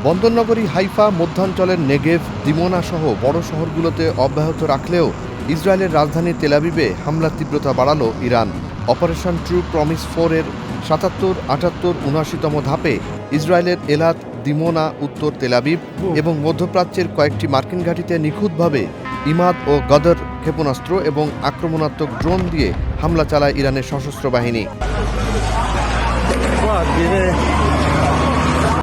বন্দরনগরী Haifa, মধ্যাঞ্চলের Negev, Dimona সহ বড় শহরগুলোতে অব্যাহত রাখলেও ইসরায়েলের রাজধানী তেল আবিবে হামলার তীব্রতা বাড়াল ইরান। অপারেশন ট্রু প্রমিস 4 এর ৭৭, ৭৮, ৭৯তম ধাপে ইসরায়েলের এলাত, দিমোনা, উত্তর তেল আবিব এবং মধ্যপ্রাচ্যের কয়েকটি মার্কিন ঘাঁটিতে নিখুঁতভাবে ইমাদ ও গদর ক্ষেপণাস্ত্র এবং আক্রমণাত্মক ড্রোন দিয়ে হামলা চালায় ইরানের সশস্ত্র বাহিনী।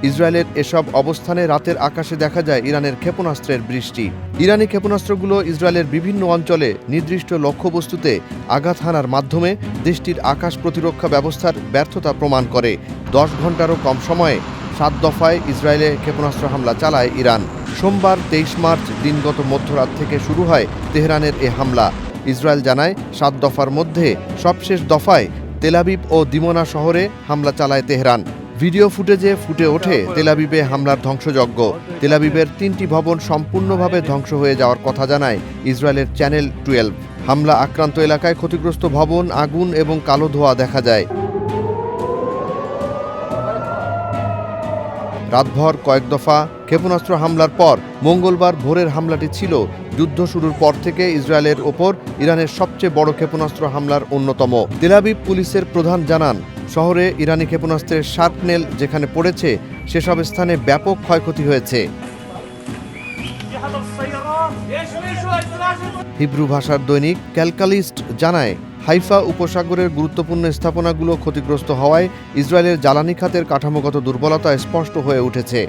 ইসরায়েলের এসব অবস্থানে রাতের আকাশে দেখা যায় ইরানের ক্ষেপণাস্ত্রের বৃষ্টি। ইরানি ক্ষেপণাস্ত্রগুলো ইসরায়েলের বিভিন্ন অঞ্চলে নির্দিষ্ট লক্ষ্যবস্তুতে আঘাত হানার মাধ্যমে দেশটির আকাশ প্রতিরক্ষা ব্যবস্থার ব্যর্থতা প্রমাণ করে। 10 ঘন্টারও কম সময়ে 7 দফায় ইসরায়েলে ক্ষেপণাস্ত্র হামলা চালায় ইরান। সোমবার 23 মার্চ দিনগত মধ্যরাত থেকে শুরু হয় তেহরানের এ হামলা। ইসরায়েল জানায় 7 দফার মধ্যে সবশেষ দফায় তেল আবিব ও দিমোনা শহরে হামলা চালায় তেহরান। ভিডিও ফুটেজে ফুটে ওঠে তেল আবিবে হামলার ধ্বংসযজ্ঞ। তেল আবিবের 3টি ভবন সম্পূর্ণভাবে ধ্বংস হয়ে যাওয়ার কথা জানায় ইসরায়েলের চ্যানেল 12। হামলা আক্রান্ত এলাকায় ক্ষতিগ্রস্ত ভবন, আগুন এবং কালো ধোঁয়া দেখা যায়। রাতভর কয়েক দফা ক্ষেপণাস্ত্র হামলার পর মঙ্গলবার ভোরের হামলাটি ছিল যুদ্ধ শুরুর পর থেকে ইসরায়েলের ওপর ইরানের সবচেয়ে বড় ক্ষেপণাস্ত্র হামলার অন্যতম। তেল আবিব পুলিশের প্রধান জানান, শহরে ইরানি ক্ষেপণাস্ত্রের শার্পনেল যেখানে পড়েছে সেসব স্থানে ব্যাপক ক্ষয়ক্ষতি হয়েছে। হিব্রু ভাষার দৈনিক ক্যালকালিস্ট জানায়, হাইফা উপসাগরের গুরুত্বপূর্ণ স্থাপনাগুলো ক্ষতিগ্রস্ত হওয়ায় ইসরায়েলের জ্বালানি খাতের কাঠামোগত দুর্বলতা স্পষ্ট হয়ে উঠেছে।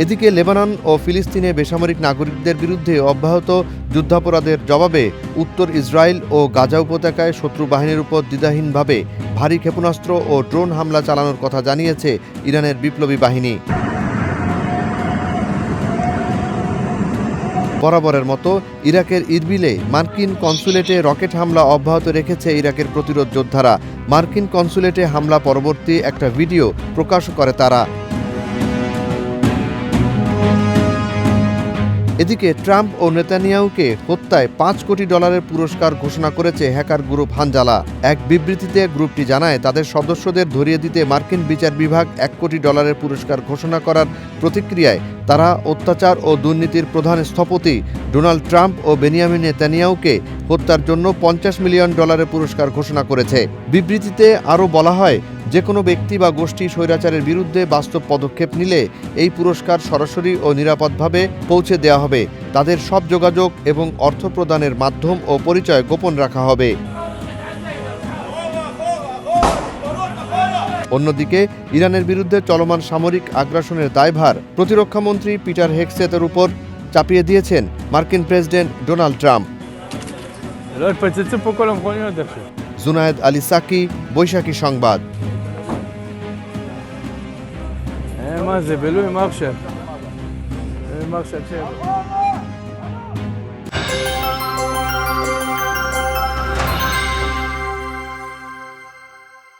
এদিকে লেবানন ও ফিলিস্তিনে বেসামরিক নাগরিকদের বিরুদ্ধে অব্যাহত যুদ্ধাপরাধের জবাবে উত্তর ইসরায়েল ও গাজা উপত্যকায় শত্রু বাহিনীর উপর দ্বিধাহীনভাবে ভারী ক্ষেপণাস্ত্র ও ড্রোন হামলা চালানোর কথা জানিয়েছে ইরানের বিপ্লবী বাহিনী। বরাবরের মতো ইরাকের ইরবিলে মার্কিন কনসুলেটে রকেট হামলা অব্যাহত রেখেছে ইরাকের প্রতিরোধ যোদ্ধারা। মার্কিন কনসুলেটে হামলা পরবর্তী একটা ভিডিও প্রকাশ করে তারা। এদিকে ট্রাম্প ও নেতানিয়াহুকে হত্যায় $5 কোটি পুরস্কার ঘোষণা করেছে হ্যাকার গ্রুপ হানজালা। এক বিবৃতিতে গ্রুপটি জানায়, তাদের সদস্যদের ধরিয়ে দিতে মার্কিন বিচার বিভাগ $1 কোটি পুরস্কার ঘোষণা করার প্রতিক্রিয়ায় তারা অত্যাচার ও দুর্নীতির প্রধান স্থপতি ডোনাল্ড ট্রাম্প ও বেনিয়ামিন নেতানিয়াহুকে হত্যার জন্য $50 মিলিয়ন পুরস্কার ঘোষণা করেছে। বিবৃতিতে আরও বলা হয়, যে কোনো ব্যক্তি বা গোষ্ঠী স্বৈরাচারের বিরুদ্ধে বাস্তব পদক্ষেপ নিলে এই পুরস্কার সরাসরি ও নিরাপদভাবে পৌঁছে দেওয়া হবে। তাদের সব যোগাযোগ এবং অর্থ প্রদানের মাধ্যম ও পরিচয় গোপন রাখা হবে। অন্যদিকে ইরানের বিরুদ্ধে চলমান সামরিক আগ্রাসনের দায়ভার প্রতিরক্ষামন্ত্রী পিটার হেগসেতের উপর চাপিয়ে দিয়েছেন মার্কিন president Donald Trump. Junaid Ali Saki, Baishakhi Sangbad. זה בלוי מחשב. מחשב.